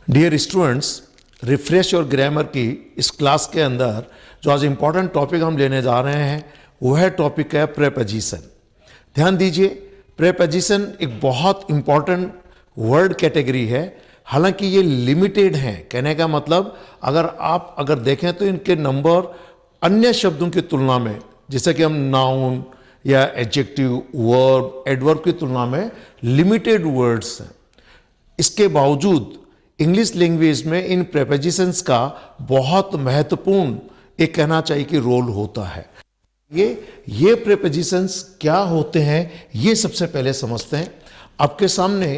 Dear students, refresh और grammar की इस क्लास के अंदर जो आज इम्पॉर्टेंट टॉपिक हम लेने जा रहे हैं वह टॉपिक है प्रेपोजिशन। ध्यान दीजिए, प्रेपोजिशन एक बहुत इम्पॉर्टेंट वर्ड कैटेगरी है। हालांकि ये लिमिटेड हैं, कहने का मतलब अगर देखें तो इनके नंबर अन्य शब्दों की तुलना में, जैसे कि हम नाउन या एडजेक्टिव, वर्ब, एडवर्ब की तुलना में लिमिटेड वर्ड्स हैं। इसके बावजूद इंग्लिश लैंग्वेज में इन प्रेपोजिशंस का बहुत महत्वपूर्ण, एक कहना चाहिए कि रोल होता है। ये प्रेपोजिशंस क्या होते हैं ये सबसे पहले समझते हैं। आपके सामने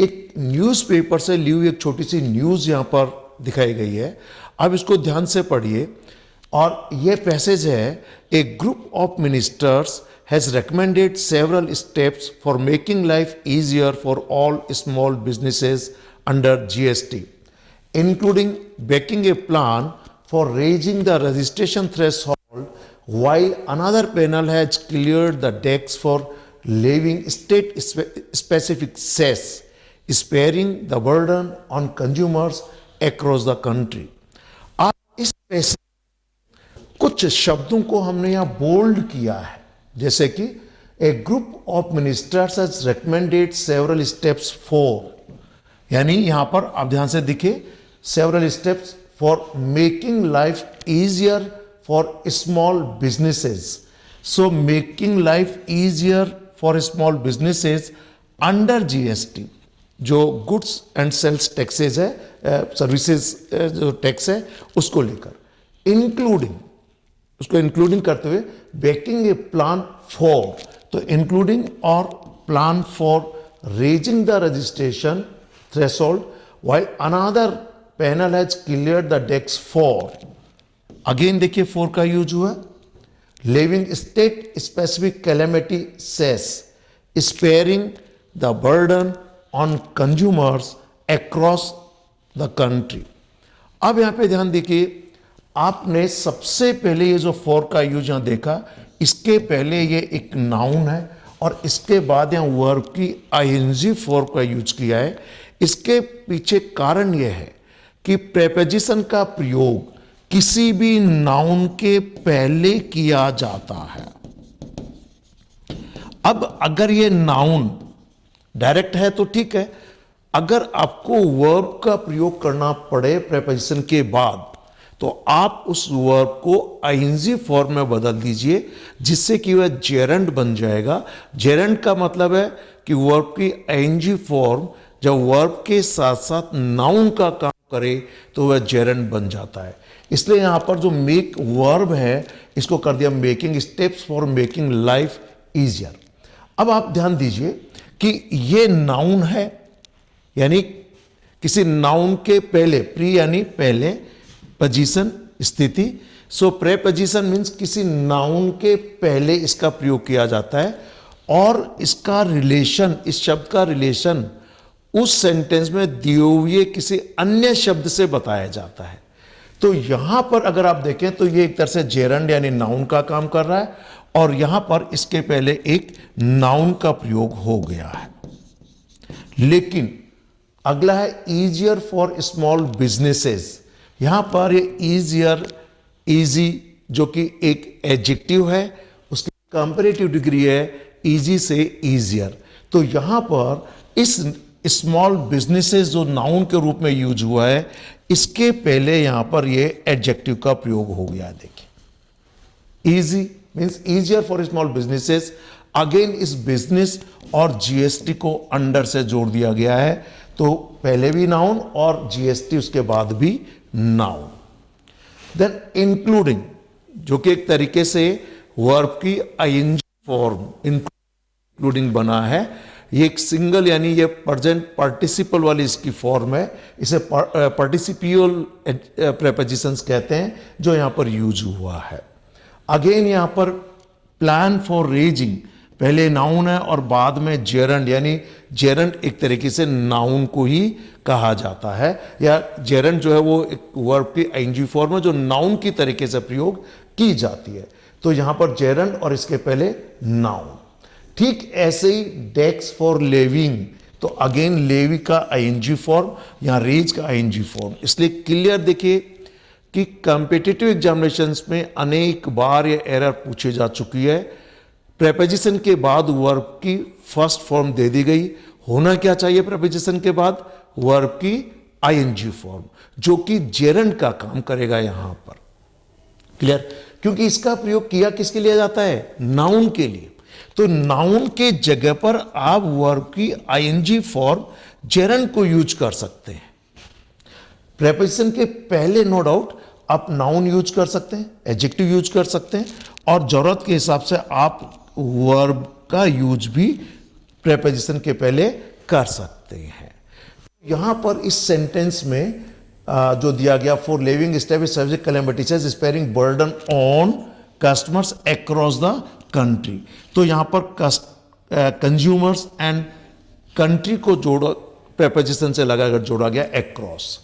एक न्यूज़पेपर से ली हुई एक छोटी सी न्यूज़ यहाँ पर दिखाई गई है। अब इसको ध्यान से पढ़िए और ये पैसेज है, a group of ministers has recommended several steps for making life easier for all small businesses under GST, including backing a plan for raising the registration threshold, while another panel has cleared the decks for levying state-specific cess, sparing the burden on consumers across the country. आप इस पैसे कुछ शब्दों को हमने यहाँ bold किया है, जैसे कि a group of ministers has recommended several steps for, यानी यहां पर आप ध्यान से देखिए, several steps for making life easier for small businesses. So making life easier for small businesses under GST, जो गुड्स एंड सेल्स टैक्सेस है, services जो टैक्स है उसको लेकर, उसको इंक्लूडिंग करते हुए बेकिंग ए प्लान फॉर, तो इंक्लूडिंग और plan for raising the registration threshold, while another panel has cleared the decks for. Again देखिए फॉर का यूज हुआ, leaving state specific calamity cess, sparing the burden on consumers across the country. अब यहां पे ध्यान देखिए, आपने सबसे पहले ये जो फॉर का यूज यहां देखा, इसके पहले ये एक नाउन है और इसके बाद यहां वर्ब की आईएनजी फॉर का यूज किया है। इसके पीछे कारण यह है कि प्रेपोजिशन का प्रयोग किसी भी नाउन के पहले किया जाता है। अब अगर ये नाउन डायरेक्ट है तो ठीक है, अगर आपको वर्ब का प्रयोग करना पड़े प्रेपोजिशन के बाद, तो आप उस वर्ब को आईएनजी फॉर्म में बदल दीजिए, जिससे कि वह जेरंड बन जाएगा। जेरंड का मतलब है कि वर्ब की आईएनजी फॉर्म जब वर्ब के साथ साथ नाउन का काम करे तो वह जेरंड बन जाता है। इसलिए यहां पर जो मेक वर्ब है, इसको कर दिया making steps for making life easier. अब आप ध्यान दीजिए कि ये नाउन है, यानी किसी नाउन के पहले, प्री यानी पहले, पोजीशन स्थिति। सो प्रेपोजिशन मीन्स किसी नाउन के पहले इसका प्रयोग किया जाता है और इसका रिलेशन, इस शब्द का रिलेशन उस सेंटेंस में दिए हुए किसी अन्य शब्द से बताया जाता है। तो यहां पर अगर आप देखें तो ये एक तरह से जेरंड यानी नाउन का काम कर रहा है और यहां पर इसके पहले एक नाउन का प्रयोग हो गया है। लेकिन अगला है इजियर फॉर स्मॉल बिजनेसेस। यहां पर ये इजियर, इजी जो कि एक एडजेक्टिव है, उसकी कंपैरेटिव डिग्री है इजी से इजियर। तो यहां पर इस स्मॉल बिजनेसेस जो नाउन के रूप में यूज हुआ है, इसके पहले यहां पर ये एडजेक्टिव का प्रयोग हो गया। देखिए, easy means easier for small businesses. Again इस बिजनेस और जीएसटी को अंडर से जोड़ दिया गया है, तो पहले भी नाउन और जीएसटी उसके बाद भी नाउन। देन इंक्लूडिंग, जो कि एक तरीके से वर्ब की आईएनजी फॉर्म इंक्लूडिंग बना है। ये एक सिंगल यानी ये प्रेजेंट पार्टिसिपल वाली इसकी फॉर्म है। इसे पार्टिसिपियल प्रेपोजिशंस कहते हैं, जो यहां पर यूज हुआ है। अगेन यहां पर प्लान फॉर रेजिंग, पहले नाउन है और बाद में जेरंड, यानी जेरंड एक तरीके से नाउन को ही कहा जाता है, या जेरंड जो है वो एक वर्ब की आईएनजी फॉर्म है जो नाउन की तरीके से प्रयोग की जाती है। तो यहां पर जेरंड और इसके पहले नाउन। ठीक ऐसे ही डेक्स फॉर लेविंग तो अगेन लेवी का आईएनजी फॉर्म या रेज का आईएनजी फॉर्म। इसलिए क्लियर देखिए कि कॉम्पिटिटिव एग्जामिनेशंस में अनेक बार ये एरर पूछी जा चुकी है। प्रेपोजिशन के बाद वर्ब की फर्स्ट फॉर्म दे दी गई, होना क्या चाहिए प्रेपोजिशन के बाद? वर्ब की आईएनजी फॉर्म, जो कि जेरंड का काम करेगा यहां पर। क्लियर? क्योंकि इसका प्रयोग किया किसके लिए जाता है? नाउन के लिए। तो नाउन के जगह पर आप वर्ब की आईएनजी फॉर्म जेरंड को यूज कर सकते हैं। प्रेपोजिशन के पहले नो डाउट आप नाउन यूज कर सकते हैं, एडजेक्टिव यूज कर सकते हैं, और जरूरत के हिसाब से आप वर्ब का यूज भी प्रेपोजिशन के पहले कर सकते हैं। यहां पर इस सेंटेंस में जो दिया गया, for living established subject calamities sparing burden on customers across the country, तो यहां पर कंज्यूमर्स एंड कंट्री को जोड़ा, प्रेपोजिशन से लगाकर जोड़ा गया अक्रॉस।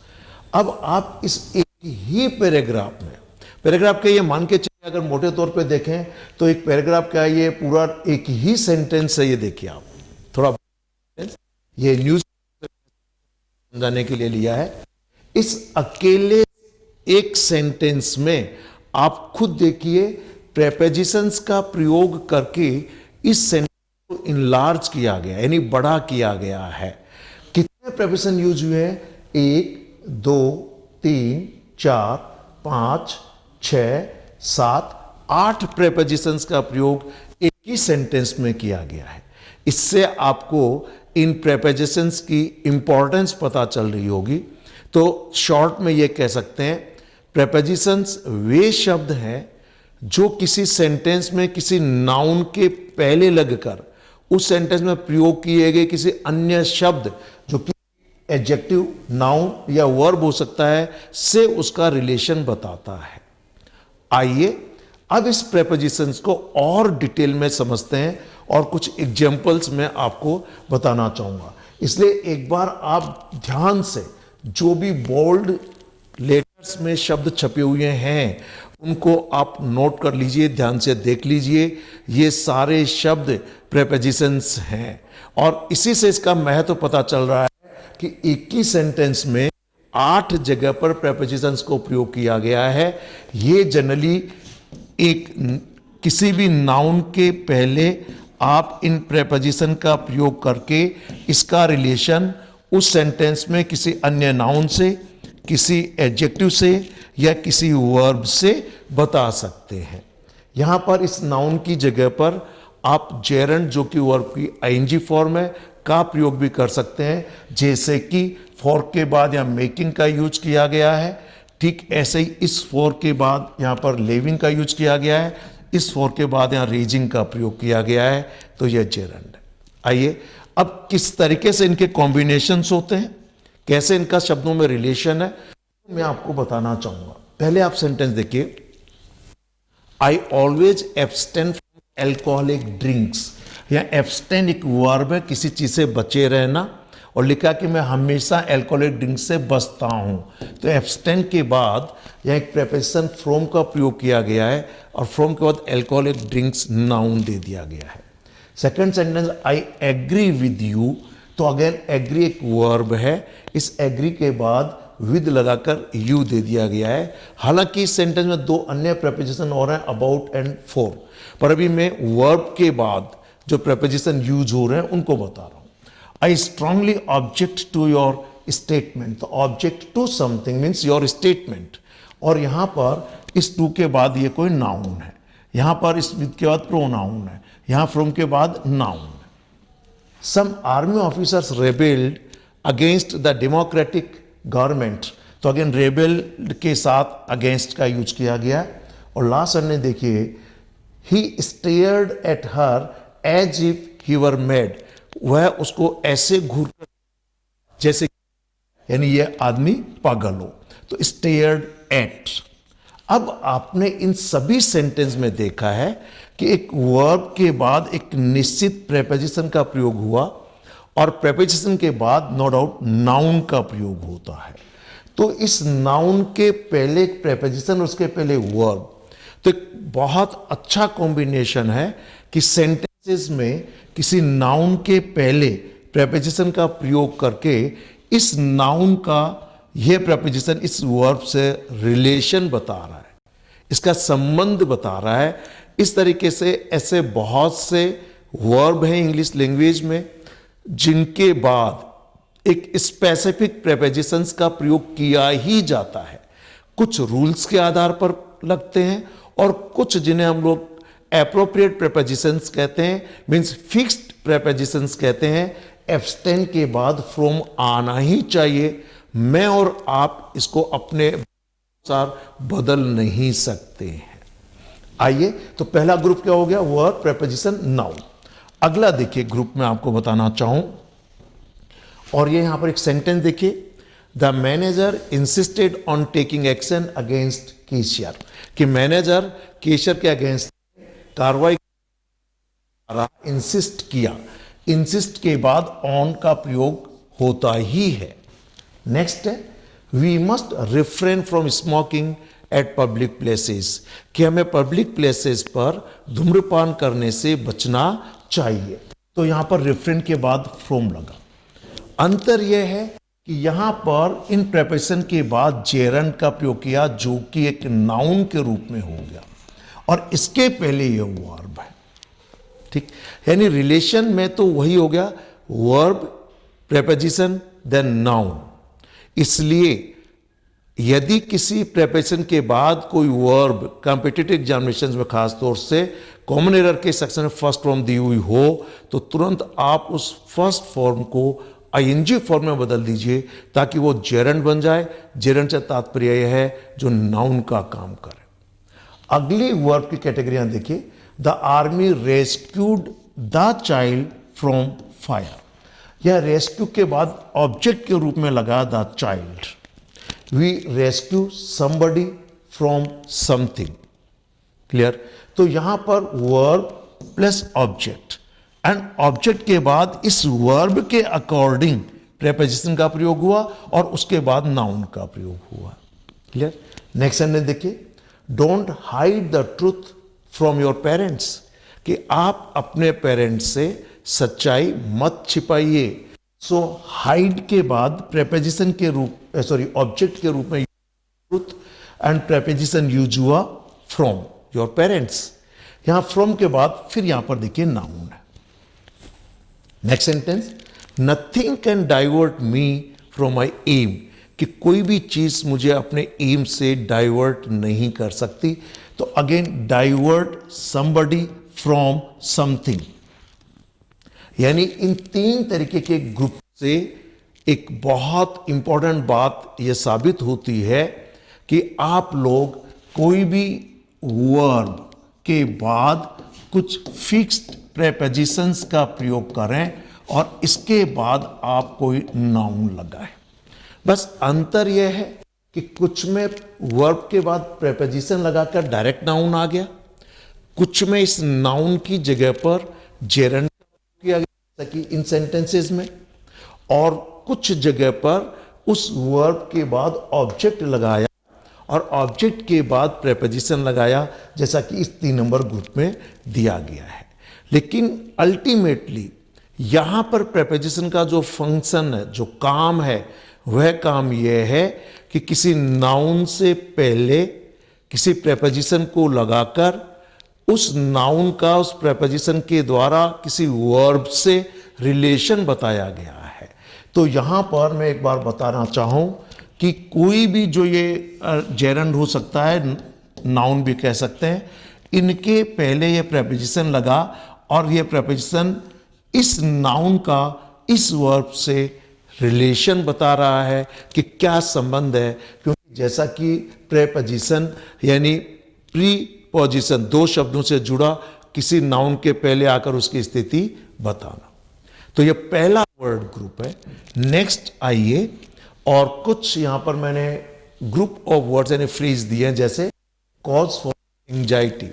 अब आप इस एक ही पैराग्राफ में, पैराग्राफ के ये मान के चलिए अगर मोटे तौर पे देखें तो एक पैराग्राफ का ये पूरा एक ही सेंटेंस है। ये देखिए आप थोड़ा, ये न्यूज समझाने के लिए लिया है। इस अकेले एक सेंटेंस में आप खुद देखिए प्रेपोजिशंस का प्रयोग करके इस सेंटेंस को इनलार्ज किया गया, यानी बड़ा किया गया है। कितने प्रेपोजिशन यूज हुए हैं? 1 2 3 4 5 6 7 8 प्रेपोजिशंस का प्रयोग एक ही सेंटेंस में किया गया है। इससे आपको इन प्रेपोजिशंस की इंपॉर्टेंस पता चल रही होगी। तो शॉर्ट में ये कह सकते हैं, प्रेपोजिशंस वे शब्द हैं जो किसी सेंटेंस में किसी नाउन के पहले लगकर उस सेंटेंस में प्रयोग किए गए किसी अन्य शब्द, जो कि एडजेक्टिव, नाउन या वर्ब हो सकता है, से उसका रिलेशन बताता है। आइए अब इस प्रेपोजिशंस को और डिटेल में समझते हैं और कुछ एग्जांपल्स में आपको बताना चाहूंगा। इसलिए एक बार आप ध्यान से जो भी बोल्ड लेटर्स में शब्द छपे हुए हैं उनको आप नोट कर लीजिए, ध्यान से देख लीजिए। ये सारे शब्द प्रेपोजिशंस हैं और इसी से इसका महत्व पता चल रहा है कि एक ही सेंटेंस में 8 जगह पर प्रेपोजिशंस को प्रयोग किया गया है। ये जनरली एक किसी भी नाउन के पहले आप इन प्रेपोजिशन का प्रयोग करके इसका रिलेशन उस सेंटेंस में किसी अन्य नाउन से, किसी एडजेक्टिव से या किसी वर्ब से बता सकते हैं। यहां पर इस नाउन की जगह पर आप जेरंड, जो कि वर्ब की आईएनजी फॉर्म है, का प्रयोग भी कर सकते हैं। जैसे कि फॉर के बाद यहां मेकिंग का यूज किया गया है, ठीक ऐसे ही इस फॉर के बाद यहां पर लिविंग का यूज किया गया है, इस फॉर के बाद यहां रेजिंग का प्रयोग किया गया है, तो यह जेरंड है। आइए अब किस तरीके से इनके कॉम्बिनेशंस होते हैं, कैसे इनका शब्दों में रिलेशन है, मैं आपको बताना चाहूंगा। पहले आप सेंटेंस देखिए, I always abstain from alcoholic drinks. या एब्सटेन एक वर्ब है, किसी चीज से बचे रहना, और लिखा कि मैं हमेशा एल्कोहलिक ड्रिंक से बचता हूं। तो एब्सटेन के बाद यहां एक प्रेपोजिशन फ्रॉम का प्रयोग किया गया है और फ्रॉम के बाद एल्कोहलिक ड्रिंक्स नाउन दे दिया गया है। Second sentence, I agree with you, तो अगेन एग्री एक वर्ब है, इस एग्री के बाद विद लगाकर यू दे दिया गया है। हालांकि इस सेंटेंस में 2 अन्य प्रेपोजिशन और हैं, अबाउट एंड फॉर, पर अभी मैं वर्ब के बाद जो प्रेपोजिशन यूज हो रहे हैं उनको बता रहा हूं। I strongly object to your statement, तो object to something means your statement, और यहां पर इस टू के बाद ये कोई नाउन है, यहां पर इस विद के बाद प्रोनाउन है, यहां फ्रॉम के बाद नाउन है। Some army officers rebelled against the democratic government, तो अगेन रेबेल के साथ अगेंस्ट का यूज किया गया। और लास्ट ने देखिए, he stared at her as if he were mad, वह उसको ऐसे घूर कर जैसे, यानी यह आदमी पागल हो, तो स्टेयर्ड एट। अब आपने इन सभी सेंटेंस में देखा है कि एक वर्ब के बाद एक निश्चित प्रेपोजिशन का प्रयोग हुआ और प्रेपोजिशन के बाद नो डाउट नाउन का प्रयोग होता है। तो इस नाउन के पहले एक प्रेपोजिशन, उसके पहले वर्ब, तो एक बहुत अच्छा कॉम्बिनेशन है कि सेंटेंसेस में किसी नाउन के पहले प्रेपोजिशन का प्रयोग करके इस नाउन का यह प्रेपोजिशन इस वर्ब से रिलेशन बता रहा है, इसका संबंध बता रहा है। इस तरीके से ऐसे बहुत से वर्ब हैं इंग्लिश लैंग्वेज में जिनके बाद एक स्पेसिफिक प्रेपोजिशंस का प्रयोग किया ही जाता है। कुछ रूल्स के आधार पर लगते हैं और कुछ जिन्हें हम लोग एप्रोप्रिएट प्रेपोजिशंस कहते हैं, मींस फिक्स्ड प्रेपोजिशंस कहते हैं। एब्सटेन के बाद फ्रॉम आना ही चाहिए। मैं और आप इसको अपने अनुसार बदल नहीं सकते हैं। आइए, तो पहला ग्रुप क्या हो गया? Verb, preposition, noun. अगला देखिए ग्रुप में आपको बताना चाहूं, और ये यहां पर एक सेंटेंस देखिए, the manager insisted on taking action against cashier, कि मैनेजर केशियर के अगेंस्ट कार्रवाई इंसिस्ट किया। इंसिस्ट के बाद ऑन का प्रयोग होता ही है। नेक्स्ट है, we must refrain from smoking at public places, कि हमें पब्लिक प्लेसेस पर धूम्रपान करने से बचना चाहिए। तो यहां पर रिफ्रेन के बाद फ्रॉम लगा। अंतर यह है कि यहां पर इन प्रेपोजिशन के बाद जेरंड का प्रयोग किया, जो कि एक नाउन के रूप में हो गया, और इसके पहले यह वर्ब है। ठीक, यानी रिलेशन में तो वही हो गया, वर्ब, प्रेपोजिशन, देन नाउन। इसलिए यदि किसी प्रेपोजिशन के बाद कोई वर्ब कॉम्पिटिटिव एग्जामिनेशन में खास तौर से कॉमन एरर के सेक्शन में फर्स्ट फॉर्म दी हुई हो, तो तुरंत आप उस फर्स्ट फॉर्म को आईएनजी फॉर्म में बदल दीजिए, ताकि वो जेरंड बन जाए। जेरंड से तात्पर्य यह है जो नाउन का काम करे। अगली वर्ब की कैटेगरियां देखिए, the army rescued the child from fire. यह रेस्क्यू के बाद ऑब्जेक्ट के रूप में लगा the child. We rescue somebody from something. Clear? तो यहां पर verb plus object, and object के बाद इस वर्ब के अकॉर्डिंग प्रेपोजिशन का प्रयोग हुआ और उसके बाद नाउन का प्रयोग हुआ। क्लियर? नेक्स्ट सेंटेंस देखिए, don't hide the truth from your parents, कि आप अपने पेरेंट्स से सच्चाई मत छिपाइए। सो हाइड के बाद प्रेपोजिशन के रूप ऑब्जेक्ट के रूप में ट्रूथ, एंड प्रेपोजिशन यूज हुआ फ्रॉम योर पेरेंट्स। यहां फ्रॉम के बाद फिर यहां पर देखिए नाउन है। Next sentence, nothing can divert me from my aim, कि कोई भी चीज मुझे अपने एम से डाइवर्ट नहीं कर सकती। तो again divert somebody from something, यानी इन तीन तरीके के ग्रुप से एक बहुत इंपॉर्टेंट बात यह साबित होती है कि आप लोग कोई भी वर्ब के बाद कुछ फिक्स्ड प्रेपोजिशंस का प्रयोग करें और इसके बाद आप कोई नाउन लगाएं। बस अंतर यह है कि कुछ में वर्ब के बाद प्रेपोजिशन लगाकर डायरेक्ट नाउन आ गया, कुछ में इस नाउन की जगह पर जेरंड किया गया, जैसा कि इन सेंटेंसेस में, और कुछ जगह पर उस वर्ब के बाद ऑब्जेक्ट लगाया और ऑब्जेक्ट के बाद प्रेपोजिशन लगाया, जैसा कि इस 3 नंबर ग्रुप में दिया गया है। लेकिन अल्टीमेटली यहां पर प्रेपोजिशन का जो फंक्शन है, जो काम है, वह काम यह है कि किसी नाउन से पहले किसी प्रेपोजिशन को लगाकर उस नाउन का उस प्रेपोजिशन के द्वारा किसी वर्ब से रिलेशन बताया गया है। तो यहां पर मैं एक बार बताना चाहूं कि कोई भी जो ये जेरंड हो सकता है, नाउन भी कह सकते हैं, इनके पहले ये प्रेपोजिशन लगा और ये प्रेपोजिशन इस नाउन का इस वर्ब से रिलेशन बता रहा है कि क्या संबंध है। क्योंकि जैसा कि प्रेपोजिशन यानी प्रीपोजिशन 2 शब्दों से जुड़ा, किसी नाउन के पहले आकर उसकी स्थिति बताना। तो ये पहला वर्ड ग्रुप है। नेक्स्ट आइए, और कुछ यहां पर मैंने ग्रुप ऑफ वर्ड्स यानी फ्रेज दिए हैं, जैसे कॉज फॉर एंजाइटी।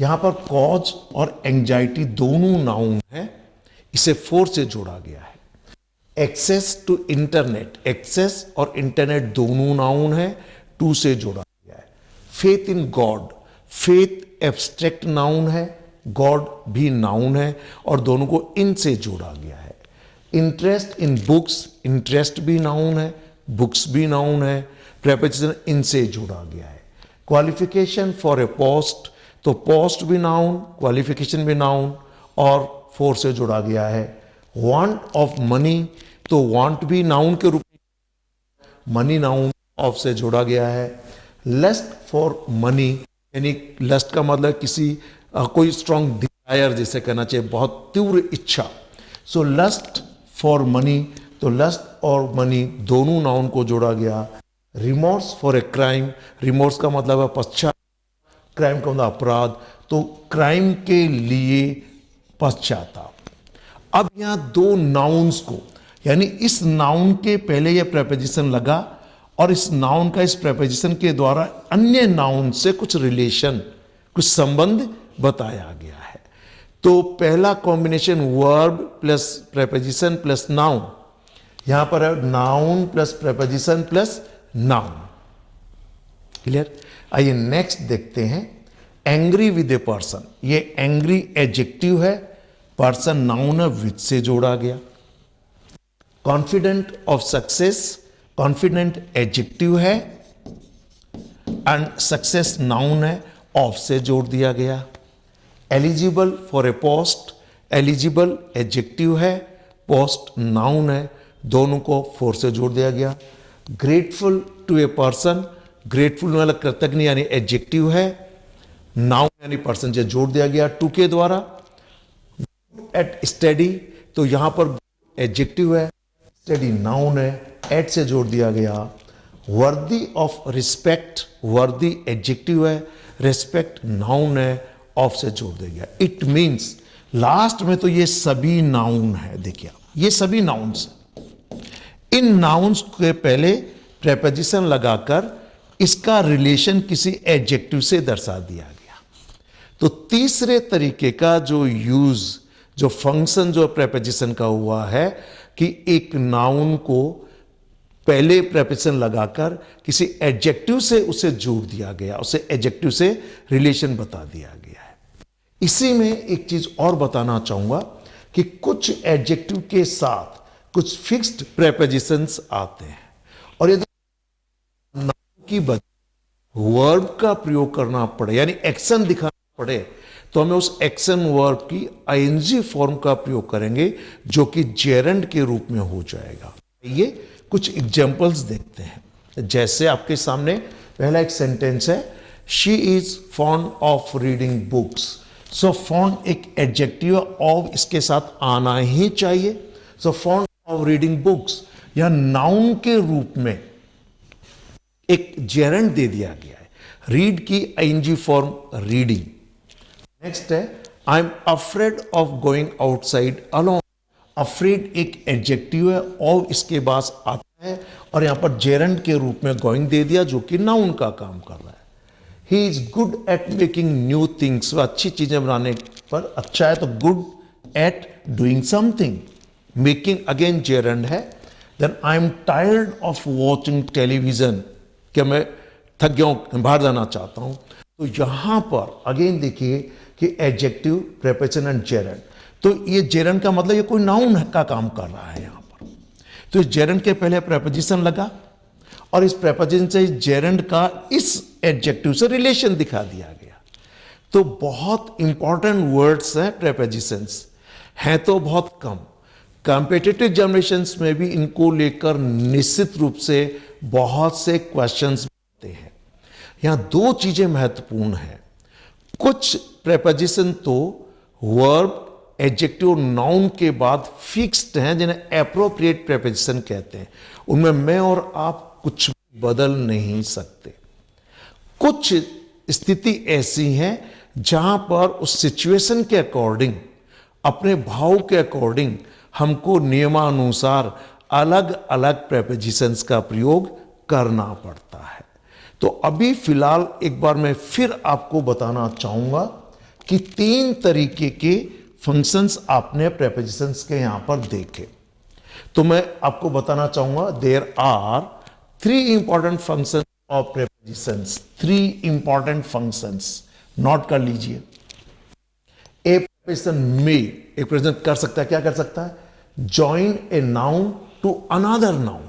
यहां पर कॉज और एंजाइटी दोनों नाउन है, इसे फोर से जोड़ा गया है। एक्सेस टू इंटरनेट, एक्सेस और इंटरनेट दोनों नाउन है, 2 से जोड़ा गया है। Faith in God, faith abstract noun है, गॉड भी नाउन है और दोनों को इन से जोड़ा गया है। इंटरेस्ट इन बुक्स, इंटरेस्ट भी नाउन है, बुक्स भी नाउन है, प्रेपोजिशन इनसे जोड़ा गया है। क्वालिफिकेशन फॉर ए पोस्ट, तो पोस्ट भी नाउन, क्वालिफिकेशन भी नाउन और फॉर से जोड़ा गया है। वांट ऑफ मनी, तो वांट भी नाउन के रूप में, मनी नाउन, ऑफ से जोड़ा गया है। लस्ट फॉर मनी, यानी लस्ट का मतलब किसी कोई स्ट्रॉन्ग डिजायर जिसे कहना चाहिए, बहुत तीव्र इच्छा। सो लस्ट फॉर मनी, तो लस्ट और मनी दोनों नाउन को जोड़ा गया। Remorse for a crime, remorse का मतलब है पश्चाताप, क्राइम का मतलब अपराध, तो क्राइम के लिए पश्चाताप। अब यहां दो नाउन्स को, यानी इस नाउन के पहले यह प्रेपोजिशन लगा और इस नाउन का इस प्रेपोजिशन के द्वारा अन्य नाउन से कुछ रिलेशन, कुछ संबंध बताया गया है। तो पहला combination verb plus preposition plus noun, यहां पर है noun plus preposition plus noun. Clear? आइए नेक्स्ट देखते हैं, एंग्री विद ए पर्सन। ये एंग्री एडजेक्टिव है, पर्सन नाउन है, विद से जोड़ा गया। Confident of success, confident adjective है एंड सक्सेस नाउन है, ऑफ से जोड़ दिया गया। Eligible for a post, eligible adjective है, पोस्ट नाउन है, दोनों को फॉर से जोड़ दिया गया। Grateful to a person, grateful वाला कृतज्ञ यानी एडजेक्टिव है, नाउन यानी पर्सन से जोड़ दिया गया टू के द्वारा। एट स्टडी, तो यहां पर एडजेक्टिव है, स्टडी नाउन है, एट से जोड़ दिया गया। वर्दी ऑफ रिस्पेक्ट, वर्दी एडजेक्टिव है, रिस्पेक्ट नाउन है, ऑफ से जोड़ दिया गया। इट मीन्स लास्ट में तो ये सभी नाउन है, देखिए ये सभी नाउन्स। इन नाउन्स के पहले प्रेपोजिशन लगाकर इसका रिलेशन किसी एडजेक्टिव से दर्शा दिया गया। तो तीसरे तरीके का जो यूज, जो फंक्शन जो प्रेपोजिशन का हुआ है कि एक नाउन को पहले प्रेपोजिशन लगाकर किसी एडजेक्टिव से उसे जोड़ दिया गया, उसे एडजेक्टिव से रिलेशन बता दिया गया है। इसी में एक चीज और बताना चाहूंगा कि कुछ एडजेक्टिव के साथ कुछ फिक्स्ड प्रेपोजिशंस आते हैं और यदि नाउन की बजाय वर्ब का प्रयोग करना पड़े, यानी एक्शन दिखाना पड़े, तो हमें उस एक्शन वर्ब की आईएनजी फॉर्म का प्रयोग करेंगे जो कि जेरेंड के रूप में हो जाएगा। ये कुछ एग्जांपल्स देखते हैं। जैसे आपके सामने पहला एक सेंटेंस है, she is fond of reading books. So fond एक एडजेक्टिव ऑफ इसके साथ आना ही चाहिए। सो फॉन्ड ऑफ रीडिंग बुक्स या नाउन के रूप में एक जेरेंड दे दिया गया है। रीड की आईएनजी फॉर्म रीडिंग। नेक्स्ट है, I am afraid of going outside alone. Afraid एक एडजेक्टिव है, और इसके बाद आता है और यहां पर जेरेंड के रूप में गोइंग दे दिया जो कि नाउन का काम कर रहा है। He is good at making new things, वह अच्छी चीजें बनाने पर अच्छा है, तो good at doing something. Making again gerund है। Then I am tired of watching television, क्या मैं थक गया हूं, बाहर जाना चाहता हूं। तो यहां पर अगेन देखिए कि एडजेक्टिव, प्रेपोजिशन एंड जेरेंड। तो ये जेरेंड का मतलब ये कोई नाउन का काम कर रहा है यहां पर। तो इस जेरेंड के पहले प्रेपोजिशन लगा और इस प्रेपोजिशन से जेरेंड का इस एडजेक्टिव से रिलेशन दिखा दिया गया। तो बहुत इंपॉर्टेंट वर्ड्स हैं प्रेपोजिशंस, हैं तो बहुत कम। कॉम्पिटिटिव एग्जामिनेशंस में भी इनको लेकर निश्चित रूप से बहुत से क्वेश्चंस बनते हैं। यहां दो चीजें महत्वपूर्ण हैं। कुछ प्रेपोजिशन तो वर्ब, एडजेक्टिव, नाउन के बाद फिक्स्ड हैं जिन्हें एप्रोप्रिएट प्रेपोजिशन कहते हैं। उनमें मैं और आप कुछ बदल नहीं सकते। कुछ स्थिति ऐसी हैं जहां पर उस सिचुएशन के अकॉर्डिंग, अपने भाव के अकॉर्डिंग हमको नियमानुसार अलग अलग प्रेपोजिशंस का प्रयोग करना पड़ता है। तो अभी फिलहाल एक बार मैं फिर आपको बताना चाहूंगा कि तीन तरीके के फंक्शंस आपने प्रेपोजिशंस के यहां पर देखे। तो मैं आपको बताना चाहूंगा there are three important functions of prepositions. Three important functions note कर लीजिए। ए प्रेपोजिशन मे, एक प्रेपोजिशन कर सकता है, क्या कर सकता है? Join a noun to another noun,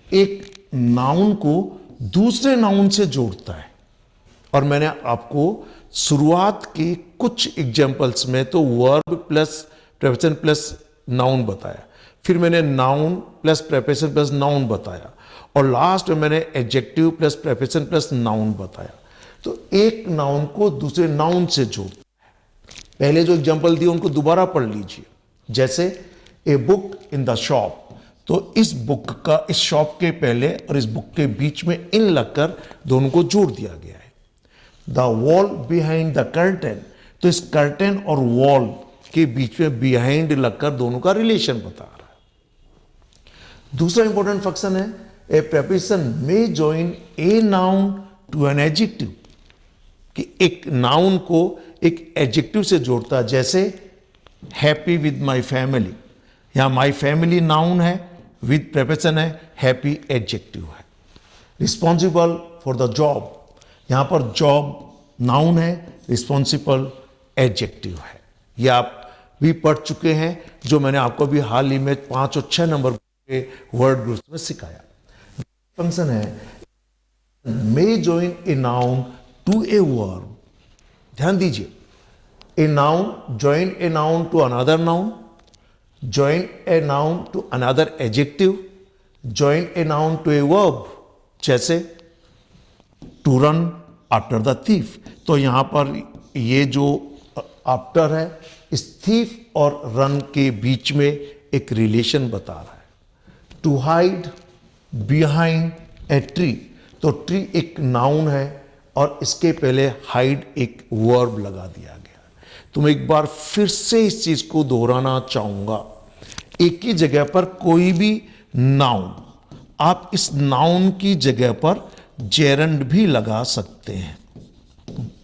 एक नाउन को दूसरे नाउन से जोड़ता है। और मैंने आपको शुरुआत के कुछ एग्जांपल्स में तो verb plus preposition plus noun बताया, फिर मैंने noun plus preposition plus noun बताया, और लास्ट में मैंने adjective plus preposition plus noun बताया। तो एक नाउन को दूसरे नाउन से जोड़ता है। पहले जो एग्जांपल दिए उनको दोबारा पढ़ लीजिए। जैसे a book in the shop, तो इस बुक का इस शॉप के पहले और इस बुक के बीच में इन लगकर दोनों को जोड़ दिया गया है। The wall behind the curtain, तो इस कर्टेन और वॉल के बीच में बिहाइंड लगकर दोनों का रिलेशन बता रहा है। दूसरा इंपॉर्टेंट फंक्शन है a preposition may join a noun to an adjective, कि एक नाउन को एक एडजेक्टिव से जोड़ता है। जैसे हैप्पी विद माई फैमिली, यहां माई फैमिली नाउन है, विद प्रेपोजिशन है, हैप्पी एडजेक्टिव है। रिस्पॉन्सिबल फॉर द जॉब, यहां पर जॉब नाउन है, रिस्पॉन्सिबल एडजेक्टिव है। यह आप भी पढ़ चुके हैं, जो मैंने आपको भी हाल ही में 5 और 6 नंबर के वर्ड ग्रुप्स में सिखाया। फंक्शन है may join a noun to a verb, ध्यान दीजिए, a noun join a noun to another noun, join a noun to another adjective, join a noun to a verb. जैसे to run after the thief, तो यहां पर ये जो after है, इस थीफ और रन के बीच में एक रिलेशन बता रहा है। To hide behind a tree, तो ट्री एक नाउन है और इसके पहले हाइड एक वर्ब लगा दिया गया। तो मैं एक बार फिर से इस चीज को दोहराना चाहूंगा, एक ही जगह पर कोई भी नाउन, आप इस नाउन की जगह पर जेरंड भी लगा सकते हैं,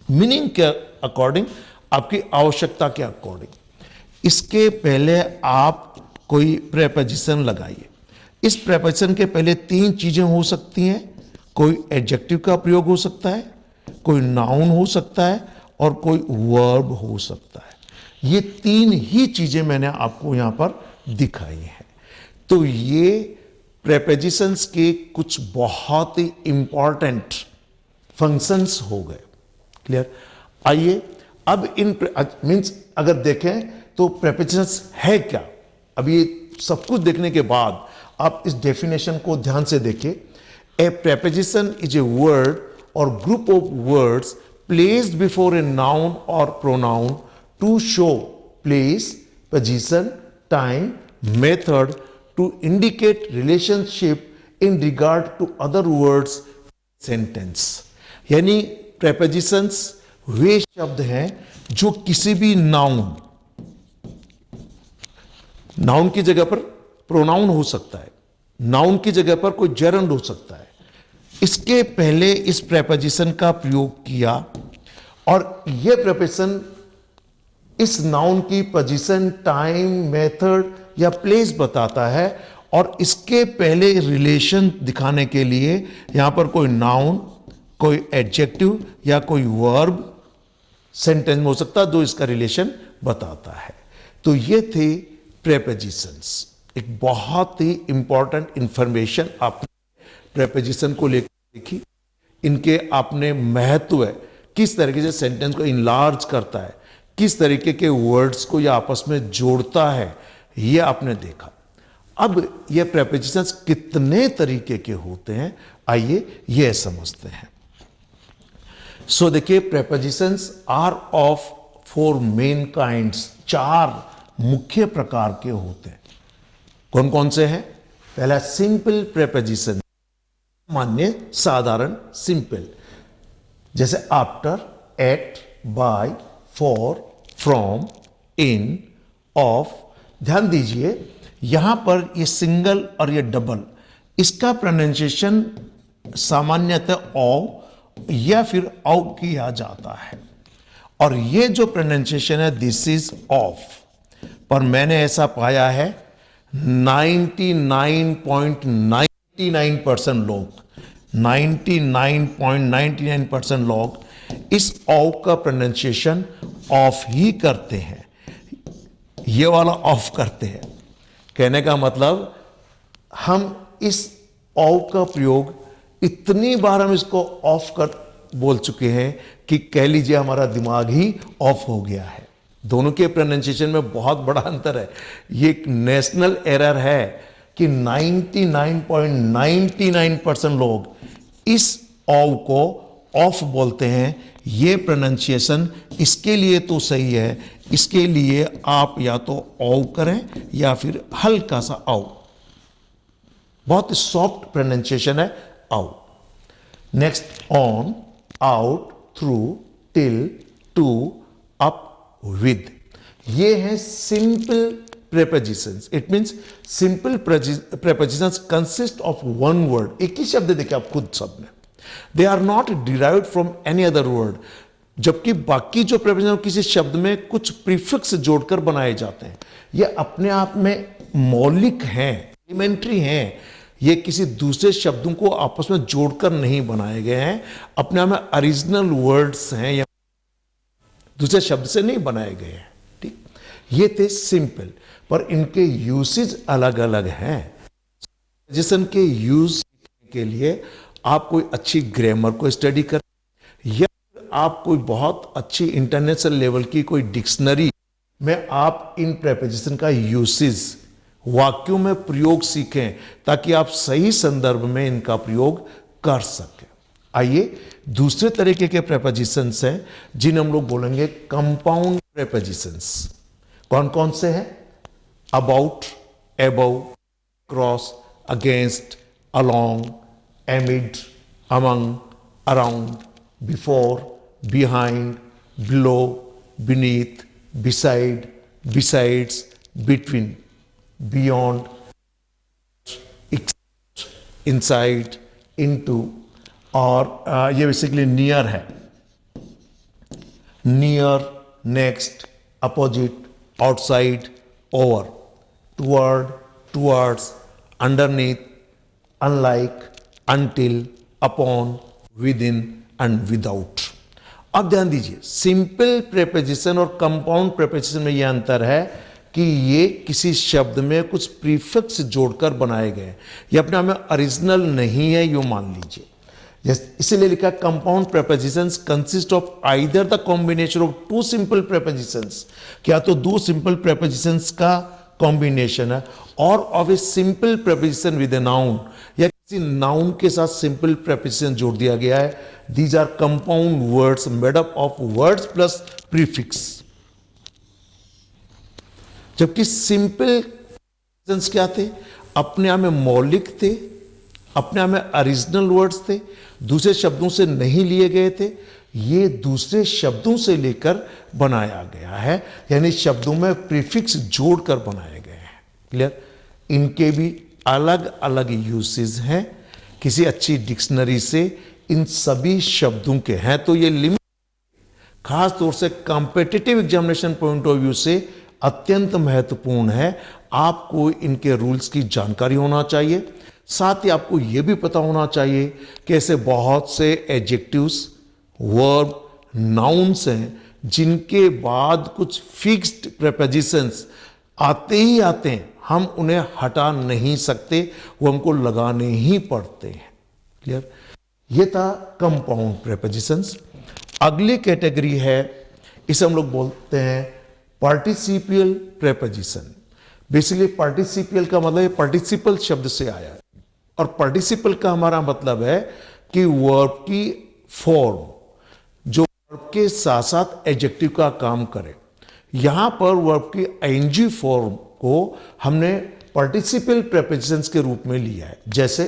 मीनिंग के अकॉर्डिंग, आपकी आवश्यकता के अकॉर्डिंग। इसके पहले आप कोई प्रेपोजिशन लगाइए। इस प्रेपोजिशन के पहले 3 चीजें हो सकती हैं, कोई एडजेक्टिव का प्रयोग हो सकता है, कोई नाउन हो सकता है, और कोई वर्ब हो सकता है। ये 3 ही चीजें मैंने आपको यहां पर दिखाई हैं। तो ये प्रेपोजिशंस के कुछ बहुत ही इंपॉर्टेंट फंक्शंस हो गए। क्लियर? आइए अब इन मीन्स अगर देखें तो प्रेपोजिशंस है क्या, अब ये सब कुछ देखने के बाद आप इस डेफिनेशन को ध्यान से देखिए। A preposition is a word और group of words placed before a noun और pronoun to show place, position, time, method, to indicate relationship in regard to other words sentence। यानी prepositions वे शब्द हैं जो किसी भी नाउन की जगह पर प्रोनाउन हो सकता है, नाउन की जगह पर कोई जेरंड हो सकता है, इसके पहले इस प्रेपोजिशन का प्रयोग किया और यह प्रेपोजिशन इस नाउन की पोजीशन, टाइम, मेथड या प्लेस बताता है, और इसके पहले रिलेशन दिखाने के लिए यहां पर कोई नाउन, कोई एडजेक्टिव या कोई वर्ब सेंटेंस में हो सकता है जो इसका रिलेशन बताता है। तो ये थे प्रेपोजिशंस। एक बहुत ही इंपॉर्टेंट इंफॉर्मेशन आपने प्रेपोजिशन को लेकर देखी, इनके आपने महत्व है, किस तरीके से सेंटेंस को इनलार्ज करता है, किस तरीके के वर्ड्स को यह आपस में जोड़ता है, यह आपने देखा। अब ये प्रेपोजिशंस कितने तरीके के होते हैं, आइए यह समझते हैं। सो देखिए, prepositions are of 4 main kinds, 4 मुख्य प्रकार के होते हैं। कौन कौन से हैं? पहला सिंपल प्रेपोजिशन, सामान्य, साधारण, सिंपल, जैसे after, at, by, for, from, in, of. ध्यान दीजिए यहां पर ये सिंगल और ये डबल, इसका प्रोनाउंसिएशन सामान्यतः औ या फिर औ किया जाता है, और ये जो प्रोनाउंसिएशन है दिस इज ऑफ। पर मैंने ऐसा पाया है 99.99% लोग, 99.99% लोग इस औ का प्रोनाउंसिएशन ऑफ ही करते हैं, ये वाला ऑफ करते हैं। कहने का मतलब हम इस ऑव का प्रयोग इतनी बार हम इसको ऑफ कर बोल चुके हैं कि कह लीजिए हमारा दिमाग ही ऑफ हो गया है। दोनों के प्रोनाउंसिएशन में बहुत बड़ा अंतर है। ये एक नेशनल एरर है कि 99.99% लोग इस ऑव को ऑफ बोलते हैं। ये प्रोनाउंसिएशन इसके लिए तो सही है, इसके लिए आप या तो ऑव करें या फिर हल्का सा ऑव। बहुत सॉफ्ट प्रोनाउंसिएशन है of. Next, on, out, through, till, to, up, with, ये है simple prepositions. It means simple prepositions consist of one word. एक ही शब्द देखिए आप खुद शब्द में, they are not derived from any other word. जबकि बाकी जो prepositions किसी शब्द में कुछ प्रीफिक्स जोड़कर बनाए जाते हैं, ये अपने आप में मौलिक हैं, एलिमेंट्री हैं। ये किसी दूसरे शब्दों को आपस में जोड़कर नहीं बनाए गए हैं, अपने आप में ओरिजिनल वर्ड्स हैं या दूसरे शब्द से नहीं बनाए गए हैं। ठीक, ये थे सिंपल, पर इनके यूसेज अलग अलग हैं। प्रेपोजिशन के यूज के लिए आप कोई अच्छी ग्रामर को स्टडी करें या आप कोई बहुत अच्छी इंटरनेशनल लेवल की कोई डिक्शनरी में आप इन प्रेपोजिशन का यूसेज वाक्यों में प्रयोग सीखें, ताकि आप सही संदर्भ में इनका प्रयोग कर सकें। आइए दूसरे तरीके के प्रेपोजिशंस हैं जिन्हें हम लोग बोलेंगे कंपाउंड प्रेपोजिशंस। कौन कौन से हैं? About, above, across, against, along, amid, among, around, before, behind, below, beneath, beside, besides, between, beyond, except, inside, into, और ये बेसिकली नियर है। Near, next, opposite, outside, over, toward, towards, underneath, unlike, until, upon, with in and without. अब ध्यान दीजिए, simple preposition और compound preposition में यह अंतर है कि ये किसी शब्द में कुछ प्रीफिक्स जोड़कर बनाए गए, ये अपने आप में ओरिजिनल नहीं है, यो मान लीजिए। इसीलिए लिखा compound prepositions consist of either the combination of two simple prepositions, क्या तो दो सिंपल प्रेपोजिशंस का कॉम्बिनेशन है, और of a simple preposition with a noun, या किसी नाउन के साथ सिंपल प्रेपोजिशन जोड़ दिया गया है। These are compound words made up of words plus prefix. जबकि सिंपल प्रेपोजिशंस क्या थे? अपने आप में मौलिक थे, अपने आप में ओरिजिनल वर्ड्स थे, दूसरे शब्दों से नहीं लिए गए थे, ये दूसरे शब्दों से लेकर बनाया गया है, यानी शब्दों में प्रीफिक्स जोड़कर बनाए गए हैं। क्लियर? इनके भी अलग अलग यूसेज हैं। किसी अच्छी डिक्शनरी से इन सभी शब्दों के हैं तो ये लिमिट खास तौर से competitive examination point of view से अत्यंत महत्वपूर्ण है। आपको इनके रूल्स की जानकारी होना चाहिए, साथ ही आपको यह भी पता होना चाहिए कि ऐसे बहुत से एडजेक्टिव्स, वर्ब, नाउन्स हैं जिनके बाद कुछ फिक्स्ड प्रेपोजिशंस आते ही आते हैं, हम उन्हें हटा नहीं सकते, वो हमको लगाने ही पड़ते हैं। क्लियर? ये था कंपाउंड प्रेपोजिशंस। अगली कैटेगरी है, इसे हम लोग बोलते हैं पार्टिसिपियल प्रेपोजिशन। बेसिकली पार्टिसिपियल का मतलब पार्टिसिपल शब्द से आया है, और पार्टिसिपल का हमारा मतलब है कि वर्ब की फॉर्म जो वर्ब के साथ साथ एडजेक्टिव का काम करे। यहां पर वर्ब की आईएनजी फॉर्म को हमने पार्टिसिपल प्रेपोजिशंस के रूप में लिया है। जैसे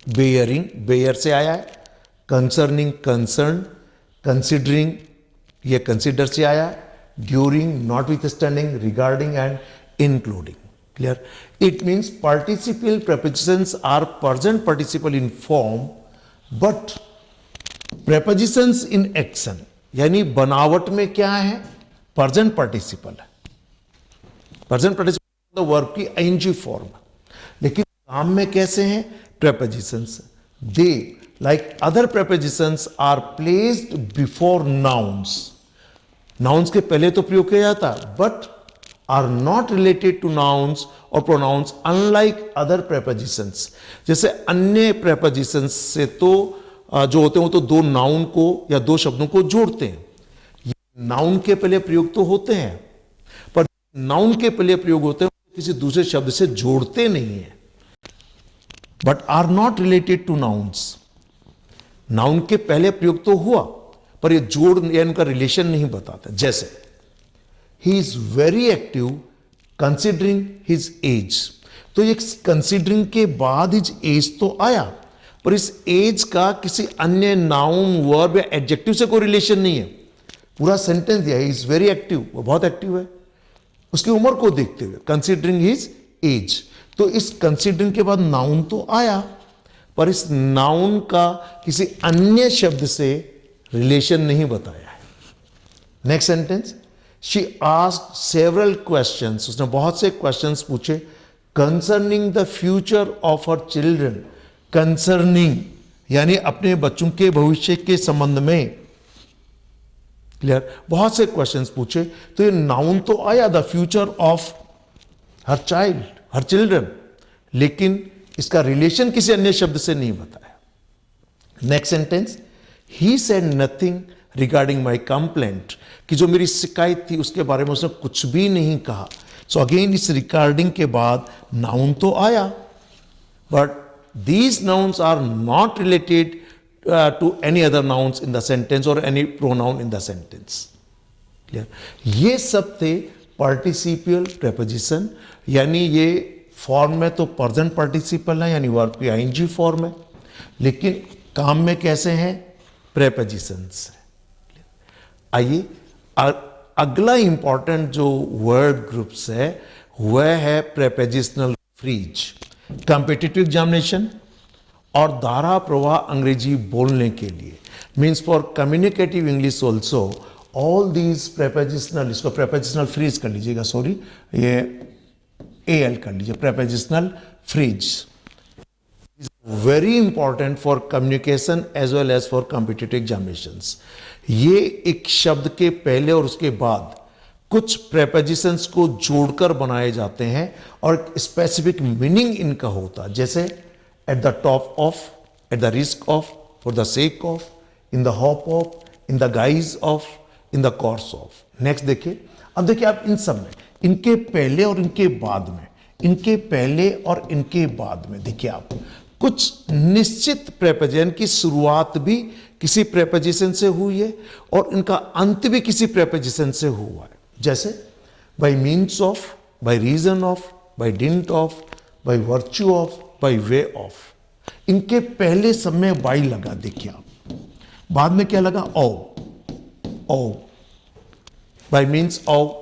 बेयरिंग, बेयर से आया है, कंसर्निंग, कंसर्न, कंसिडरिंग, ये कंसिडर से आया है, during, notwithstanding, regarding and including. Clear? It means participial prepositions are present participle in form, but prepositions in action, यानी बनावट में क्या है? present participle है। present participle वर्ब की आईएनजी फॉर्म, लेकिन काम में कैसे हैं? prepositions, they like other prepositions are placed before nouns। nouns के पहले तो प्रयोग किया जाता, but are not related to nouns और प्रोनाउंस अनलाइक अदर प्रेपोजिशंस। जैसे अन्य प्रेपोजिशंस से तो जो होते हैं वो तो दो नाउन को या दो शब्दों को जोड़ते हैं, नाउन के पहले प्रयोग तो होते हैं, पर नाउन के पहले प्रयोग होते हैं किसी दूसरे शब्द से जोड़ते नहीं है, but are not related to nouns. Noun के पहले प्रयोग तो हुआ पर ये जोड़ या इनका रिलेशन नहीं बताता। जैसे he is very active considering his age, तो ये कंसिडरिंग के बाद हिज एज तो आया, पर इस एज का किसी अन्य नाउन वर्ब या एडजेक्टिव से कोई रिलेशन नहीं है। पूरा सेंटेंस दिया, ही इज वेरी एक्टिव, वो बहुत एक्टिव है, उसकी उम्र को देखते हुए कंसिडरिंग हिज एज। तो इस कंसिडरिंग के बाद नाउन तो आया, पर इस नाउन का किसी अन्य शब्द से रिलेशन नहीं बताया है। Next sentence, she asked several questions, उसने बहुत से क्वेश्चंस पूछे concerning the future of her children. Concerning यानी अपने बच्चों के भविष्य के संबंध में, क्लियर, बहुत से क्वेश्चंस पूछे। तो ये नाउन तो आया, the future of her child, her children, लेकिन इसका रिलेशन किसी अन्य शब्द से नहीं बताया। Next sentence, he said nothing regarding my complaint, कि जो मेरी शिकायत थी उसके बारे में उसने कुछ भी नहीं कहा। सो अगेन इस रिगार्डिंग के बाद नाउन तो आया, but these nouns are not related to any other nouns in the sentence और any pronoun in the sentence. Clear, ये सब थे पार्टिसिपियल प्रेपोजिशन, यानी ये फॉर्म में तो प्रेजेंट पार्टिसिपल है यानी वर्ब की आईएनजी फॉर्म है, लेकिन काम में कैसे हैं, प्रेपोजिशंस। आइए अगला इंपॉर्टेंट जो वर्ड ग्रुप्स है वह है प्रेपोजिशनल फ्रीज। कॉम्पिटिटिव एग्जामिनेशन और धारा प्रवाह अंग्रेजी बोलने के लिए, means for communicative English also, all these prepositional, इसको प्रेपोजिशनल फ्रीज कर लीजिएगा, सॉरी ये एल कर लीजिए, prepositional phrase very important for communication as well as for competitive examinations. ये एक शब्द के पहले और उसके बाद कुछ प्रेपोजिशंस को जोड़कर बनाए जाते हैं और स्पेसिफिक मीनिंग इनका होता है, जैसे at the top of, at the risk of, for the sake of, in the hope of, in the guys of, in the course of. Next देखिए, अब देखिए आप इन सब में, इनके पहले और इनके बाद में, इनके पहले और इनके बाद में देखिए आप कुछ निश्चित प्रेपोजिशन की शुरुआत भी किसी प्रेपोजिशन से हुई है और इनका अंत भी किसी प्रेपोजिशन से हुआ है, जैसे by means of, by reason of, by dint of, by virtue of, by way of. इनके पहले सब में बाई लगा, देखिए आप, बाद में क्या लगा, ओ, ओ, by means of,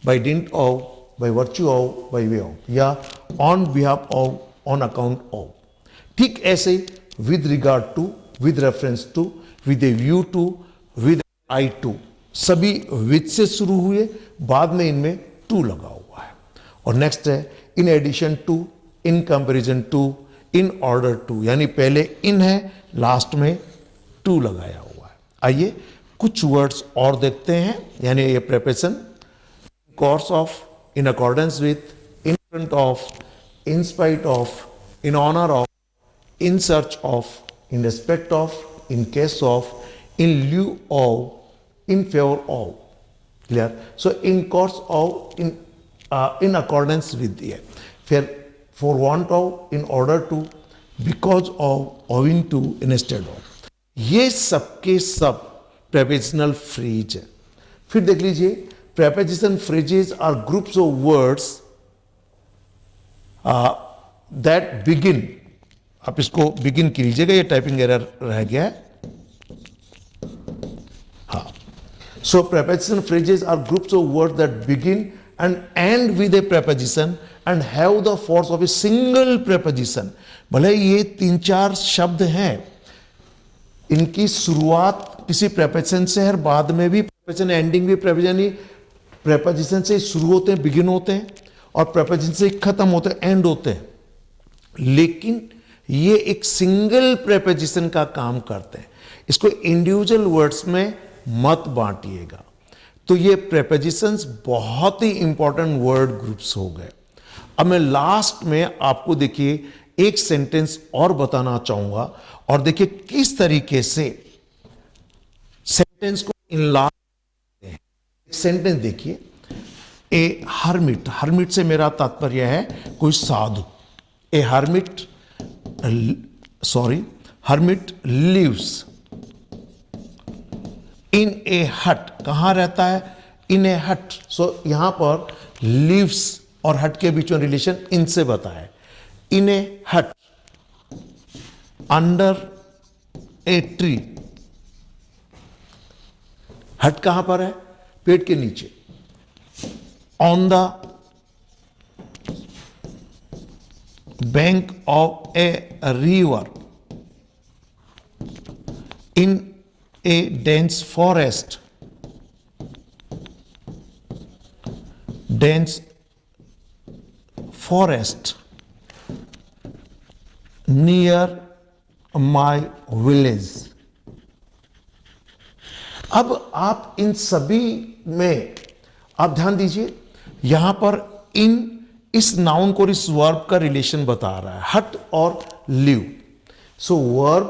by dint of, by virtue of, by way of, या on behalf of, on account of। ठीक ऐसे with regard to, with reference to, with a view to, with eye to, सभी with से शुरू हुए, बाद में इनमें to लगा हुआ है। और नेक्स्ट है in addition to, in comparison to, in order to, यानी पहले in है, लास्ट में to लगाया हुआ है। आइए कुछ वर्ड्स और देखते हैं, यानी ये preposition course of, in accordance with, in front of, in spite of, in honor of, in search of, in respect of, in case of, in lieu of, in favor of। Clear? So in course of, in accordance with, for want of, in order to, because of, owing to, instead of। ये सबके सब prepositional phrase है। फिर देख लीजिए, preposition phrases are groups of words that begin, आप इसको begin कीजिएगा, ये टाइपिंग एरर रह गया है, हाँ। So preposition phrases are groups of words that begin and end with a preposition and have the force of a single preposition। भले ये 3-4 शब्द हैं, इनकी शुरुआत किसी preposition से है, बाद में भी preposition, एंडिंग भी preposition, प्रेपोजिशन से शुरू होते हैं, बिगिन होते हैं, और प्रेपोजिशन से खत्म होते हैं, एंड होते हैं, लेकिन ये एक सिंगल प्रेपोजिशन का काम करते हैं। इसको इंडिविजुअल वर्ड्स में मत बांटिएगा। तो ये प्रेपोजिशंस बहुत ही इंपॉर्टेंट वर्ड ग्रुप्स हो गए। अब मैं लास्ट में आपको देखिए एक सेंटेंस और बताना चाहूंगा, और देखिए किस तरीके से सेंटेंस को इनलार्ज करते हैं। सेंटेंस देखिए, ए हर्मिट, हर्मिट से मेरा तात्पर्य है कोई साधु। ए हर्मिट, हर्मिट लिव्स इन ए हट, कहां रहता है? इन ए हट। सो यहां पर लिव्स और हट के बीच में रिलेशन इनसे बताया। इन ए हट, अंडर ए ट्री, हट कहां पर है? पेड़ के नीचे। On the bank of a river, in A dense forest, dense forest near my village. अब आप इन सभी में आप ध्यान दीजिए, यहां पर इन इस नाउन को इस वर्ब का रिलेशन बता रहा है, हट और लिव। सो verb,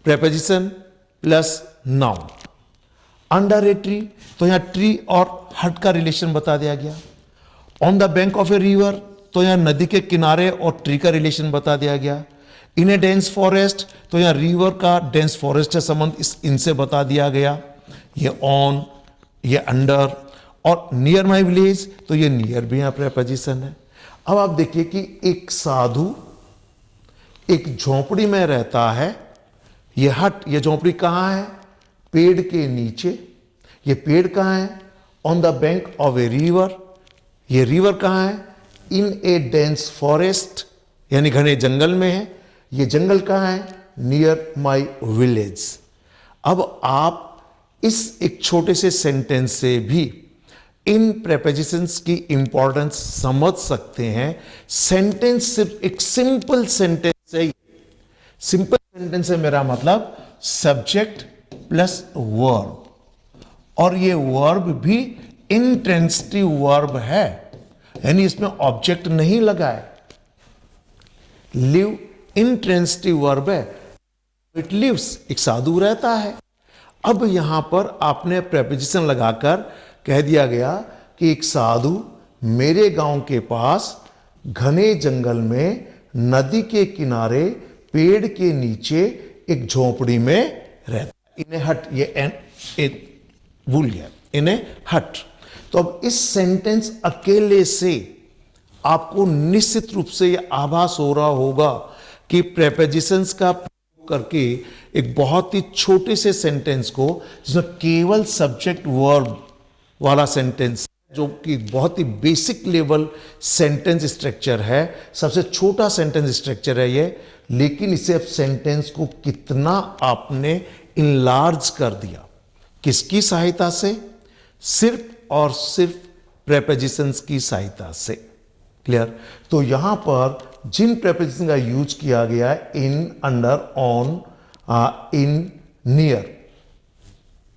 preposition plus noun. Under ए ट्री, तो यहां ट्री और हट का रिलेशन बता दिया गया। On the bank of a river, तो यहां नदी के किनारे और ट्री का रिलेशन बता दिया गया। इन ए डेंस फॉरेस्ट, तो यहां रिवर का डेंस फॉरेस्ट से संबंध इनसे बता दिया गया। ये ऑन, ये अंडर, और नियर माई विलेज, तो ये नियर भी यहां प्रेपोजिशन है। अब आप देखिए कि एक साधु एक झोंपड़ी में रहता है। ये हट, ये झोंपड़ी कहां है? पेड़ के नीचे। ये पेड़ कहां है? On the bank of a river. ये रिवर कहां है? इन ए डेंस फॉरेस्ट, यानी घने जंगल में है। ये जंगल कहां है? Near my village. अब आप इस एक छोटे से सेंटेंस से भी इन प्रेपोजिशंस की इंपॉर्टेंस समझ सकते हैं। सेंटेंस सिर्फ एक सिंपल सेंटेंस है। सिंपल सेंटेंस से मेरा मतलब सब्जेक्ट प्लस वर्ब, और ये वर्ब भी इंट्रांजिटिव वर्ब है, यानी इसमें ऑब्जेक्ट नहीं लगा है। लिव इंट्रांजिटिव वर्ब है। इट लिव्स, एक साधु रहता है। अब यहां पर आपने प्रेपोजिशन लगाकर कह दिया गया कि एक साधु मेरे गांव के पास घने जंगल में नदी के किनारे पेड़ के नीचे एक झोंपड़ी में रहता है। इन्हें हट, ये भूल गया, इन्हें हट। तो अब इस सेंटेंस अकेले से आपको निश्चित रूप से यह आभास हो रहा होगा कि प्रेपोजिशंस का प्रयोग करके एक बहुत ही छोटे से सेंटेंस को, जिसमें केवल सब्जेक्ट वर्ब वाला सेंटेंस, जो कि बहुत ही बेसिक लेवल सेंटेंस स्ट्रक्चर है, सबसे छोटा सेंटेंस स्ट्रक्चर है ये, लेकिन इसे अब सेंटेंस को कितना आपने इनलार्ज कर दिया। किसकी सहायता से? सिर्फ और सिर्फ प्रेपोजिशंस की सहायता से। क्लियर? तो यहां पर जिन प्रेपोजिशन का यूज किया गया है, इन, अंडर, ऑन, इन, नियर,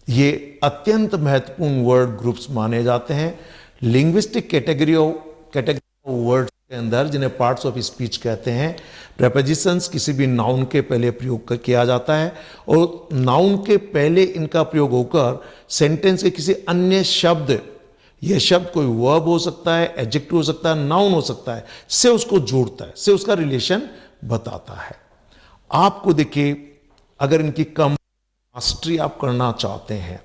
ये अत्यंत महत्वपूर्ण वर्ड ग्रुप्स माने जाते हैं लिंग्विस्टिक कैटेगरी ऑफ वर्ड्स के अंदर, जिन्हें पार्ट्स ऑफ स्पीच कहते हैं। प्रेपोजिशंस किसी भी नाउन के पहले प्रयोग किया जाता है, और नाउन के पहले इनका प्रयोग होकर सेंटेंस के किसी अन्य शब्द, यह शब्द कोई वर्ब हो सकता है, एडजेक्टिव हो सकता है, नाउन हो सकता है, से उसको जोड़ता है, से उसका रिलेशन बताता है। आपको देखिए, अगर इनकी कम मास्टरी आप करना चाहते हैं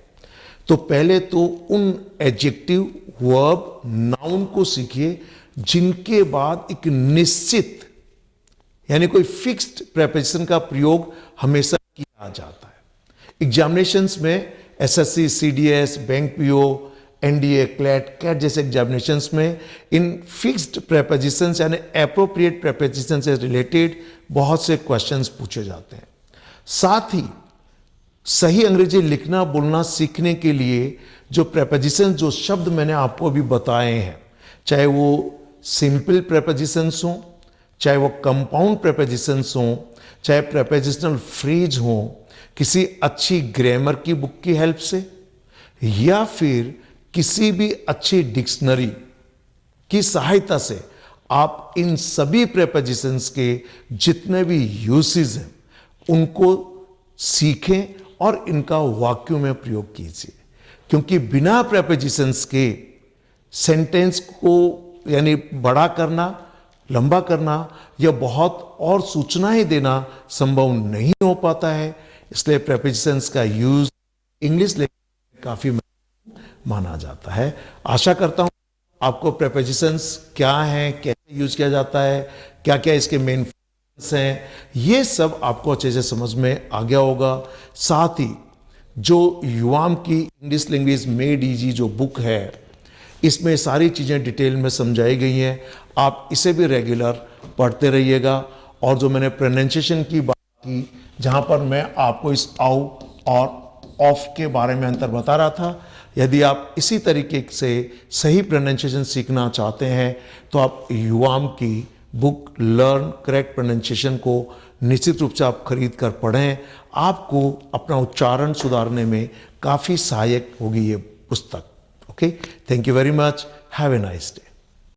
तो पहले तो उन एडजेक्टिव, वर्ब, नाउन को सीखिए जिनके बाद एक निश्चित, यानी कोई फिक्स्ड प्रेपोजिशन का प्रयोग हमेशा किया जाता है। एग्जामिनेशंस में SSC, CDS, bank PO, NDA, CLAT, CAT जैसे एग्जामिनेशंस में इन फिक्स्ड प्रेपोजिशंस यानी एप्रोप्रिएट प्रेपोजिशन से रिलेटेड बहुत से क्वेश्चंस पूछे जाते हैं। साथ ही सही अंग्रेजी लिखना बोलना सीखने के लिए जो प्रेपोजिशन, जो शब्द मैंने आपको अभी बताए हैं, चाहे वो सिंपल प्रेपोजिशंस हों, चाहे वो कंपाउंड प्रेपोजिशंस हों, चाहे प्रेपोजिशनल फ्रेज हों, किसी अच्छी ग्रामर की बुक की हेल्प से, या फिर किसी भी अच्छी डिक्शनरी की सहायता से आप इन सभी प्रेपोजिशंस के जितने भी यूसेज हैं उनको सीखें और इनका वाक्यों में प्रयोग कीजिए, क्योंकि बिना प्रेपोजिशंस के सेंटेंस को यानी बड़ा करना, लंबा करना या बहुत और सूचनाएं देना संभव नहीं हो पाता है। इसलिए प्रेपोजिशंस का यूज इंग्लिश लैंग्वेज में काफी माना जाता है। आशा करता हूं आपको प्रेपोजिशंस क्या हैं, कैसे यूज किया जाता है, क्या क्या इसके मेन फंक्शंस हैं, ये सब आपको अच्छे से समझ में आ गया होगा। साथ ही जो युवाम की इंग्लिश लैंग्वेज मेड इजी जो बुक है, इसमें सारी चीज़ें डिटेल में समझाई गई हैं। आप इसे भी रेगुलर पढ़ते रहिएगा। और जो मैंने प्रोनाउंसिएशन की बात की, जहाँ पर मैं आपको इस आउ और ऑफ के बारे में अंतर बता रहा था, यदि आप इसी तरीके से सही प्रोनाउंसिएशन सीखना चाहते हैं तो आप युवाम की बुक लर्न करेक्ट प्रोनाउंसिएशन को निश्चित रूप से आप खरीद कर पढ़ें। आपको अपना उच्चारण सुधारने में काफ़ी सहायक होगी ये पुस्तक। Okay, thank you very much, have a nice day.